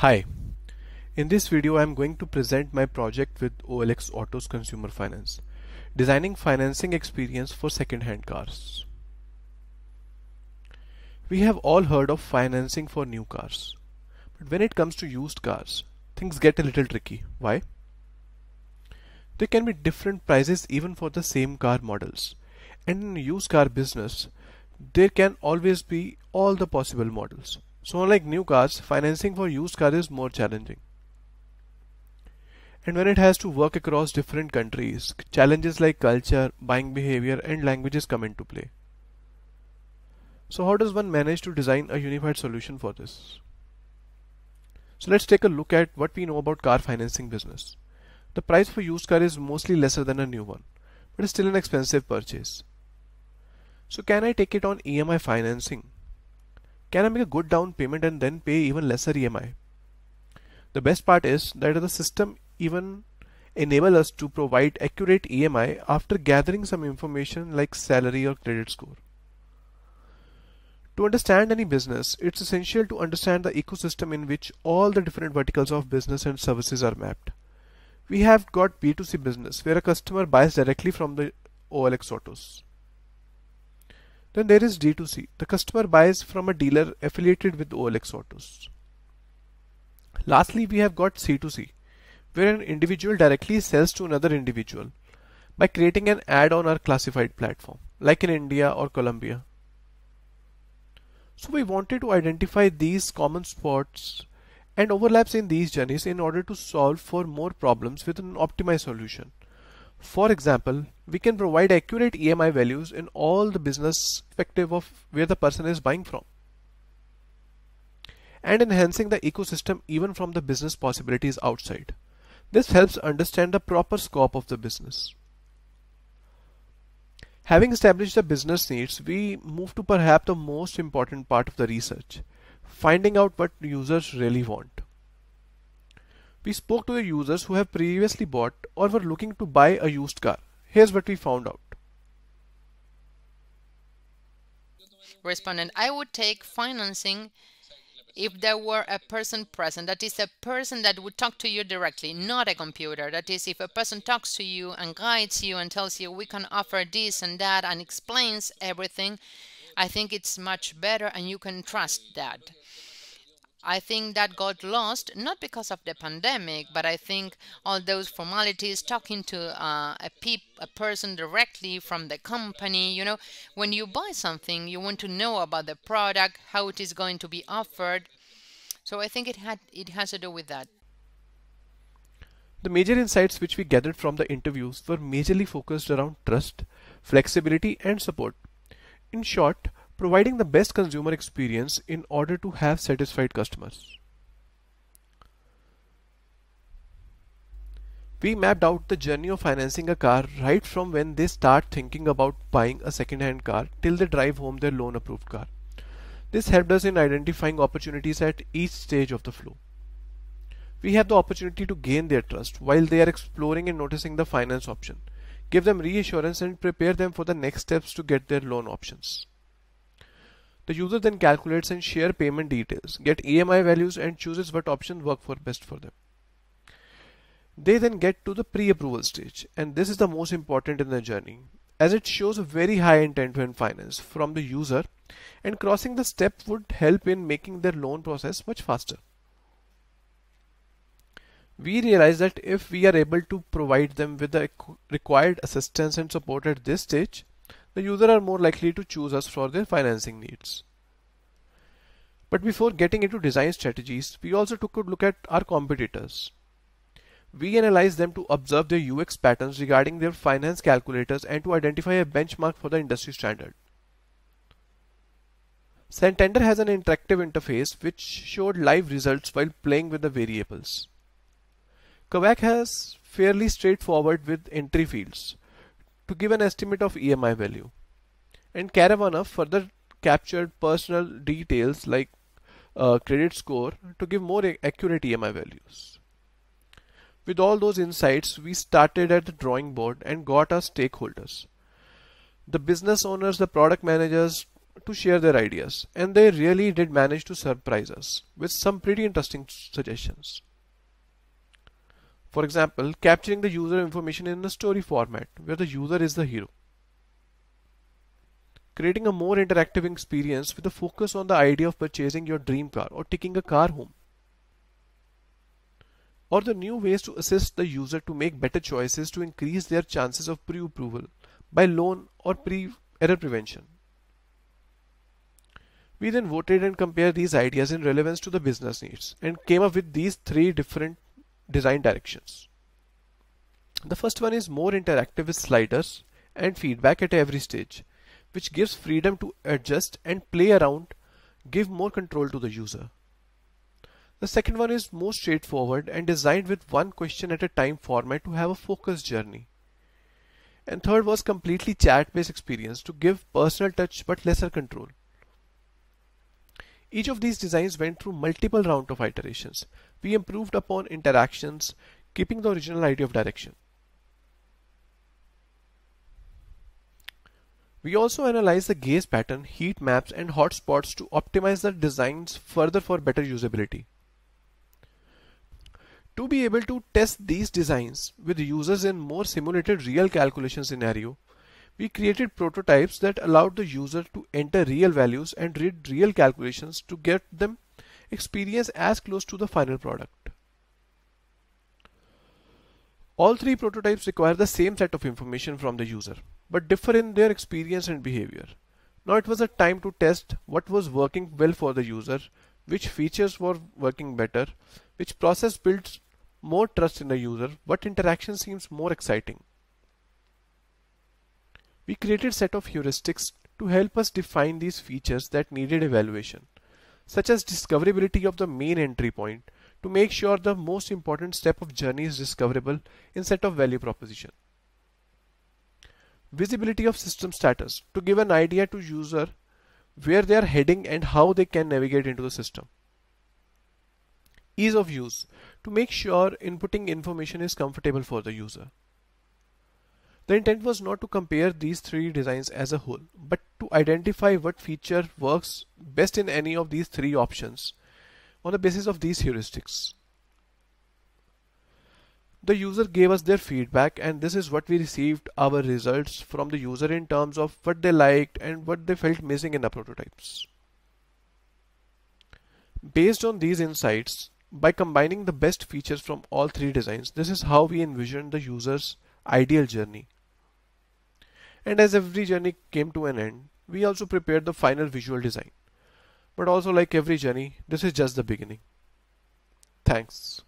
Hi, in this video I am going to present my project with OLX Autos Consumer Finance, designing financing experience for second-hand cars. We have all heard of financing for new cars, but when it comes to used cars, things get a little tricky. Why? There can be different prices even for the same car models, and in used car business, there can always be all the possible models. So unlike new cars, financing for used cars is more challenging. And when it has to work across different countries, challenges like culture, buying behavior, and languages come into play. So how does one manage to design a unified solution for this? So let's take a look at what we know about car financing business. The price for used car is mostly lesser than a new one, but it's still an expensive purchase. So can I take it on EMI financing? Can I make a good down payment and then pay even lesser EMI? The best part is that the system even enable us to provide accurate EMI after gathering some information like salary or credit score. To understand any business, it's essential to understand the ecosystem in which all the different verticals of business and services are mapped. We have got B2C business where a customer buys directly from the OLX Autos. Then there is D2C. The customer buys from a dealer affiliated with OLX Autos. Lastly, we have got C2C, where an individual directly sells to another individual by creating an ad on our classified platform, like in India or Colombia. So we wanted to identify these common spots and overlaps in these journeys in order to solve for more problems with an optimized solution. For example, we can provide accurate EMI values in all the business perspective of where the person is buying from, and enhancing the ecosystem even from the business possibilities outside. This helps understand the proper scope of the business. Having established the business needs, we move to perhaps the most important part of the research, finding out what users really want. We spoke to the users who have previously bought or were looking to buy a used car. Here's what we found out. Respondent, I would take financing if there were a person present, that is a person that would talk to you directly, not a computer. That is, if a person talks to you and guides you and tells you we can offer this and that and explains everything, I think it's much better and you can trust that. I think that got lost, not because of the pandemic, but I think all those formalities, talking to a person directly from the company, when you buy something, you want to know about the product, how it is going to be offered. So I think it has to do with that. The major insights which we gathered from the interviews were majorly focused around trust, flexibility, and support. In short, providing the best consumer experience in order to have satisfied customers. We mapped out the journey of financing a car right from when they start thinking about buying a second-hand car till they drive home their loan-approved car. This helped us in identifying opportunities at each stage of the flow. We have the opportunity to gain their trust while they are exploring and noticing the finance option, give them reassurance and prepare them for the next steps to get their loan options. The user then calculates and share payment details, get EMI values and chooses what option work for best for them. They then get to the pre-approval stage, and this is the most important in the journey, as it shows a very high intent to finance from the user, and crossing the step would help in making their loan process much faster. We realize that if we are able to provide them with the required assistance and support at this stage, the user are more likely to choose us for their financing needs. But before getting into design strategies, we also took a look at our competitors. We analyzed them to observe their UX patterns regarding their finance calculators and to identify a benchmark for the industry standard. Santander has an interactive interface which showed live results while playing with the variables. Kavak has fairly straightforward with entry fields to give an estimate of EMI value, and Caravana further captured personal details like credit score to give more accurate EMI values. With all those insights, we started at the drawing board and got our stakeholders, the business owners, the product managers, to share their ideas, and they really did manage to surprise us with some pretty interesting suggestions. For example, capturing the user information in a story format where the user is the hero. Creating a more interactive experience with a focus on the idea of purchasing your dream car or taking a car home. Or the new ways to assist the user to make better choices to increase their chances of pre-approval by loan or pre-error prevention. We then voted and compared these ideas in relevance to the business needs and came up with these three different design directions. The first one is more interactive with sliders and feedback at every stage, which gives freedom to adjust and play around, give more control to the user. The second one is more straightforward and designed with one question at a time format to have a focused journey. And third was completely chat-based experience to give personal touch but lesser control. Each of these designs went through multiple rounds of iterations. We improved upon interactions, keeping the original idea of direction. We also analyzed the gaze pattern, heat maps and hotspots to optimize the designs further for better usability. To be able to test these designs with users in more simulated real calculation scenario, we created prototypes that allowed the user to enter real values and read real calculations to get them experience as close to the final product. All three prototypes require the same set of information from the user, but differ in their experience and behavior. Now it was a time to test what was working well for the user, which features were working better, which process builds more trust in the user, what interaction seems more exciting. We created a set of heuristics to help us define these features that needed evaluation, such as discoverability of the main entry point to make sure the most important step of journey is discoverable in set of value proposition. Visibility of system status to give an idea to user where they are heading and how they can navigate into the system. Ease of use to make sure inputting information is comfortable for the user. The intent was not to compare these three designs as a whole, but to identify what feature works best in any of these three options on the basis of these heuristics. The user gave us their feedback, and this is what we received our results from the user in terms of what they liked and what they felt missing in the prototypes. Based on these insights, by combining the best features from all three designs, this is how we envisioned the user's ideal journey. And as every journey came to an end, we also prepared the final visual design. But also, like every journey, this is just the beginning. Thanks.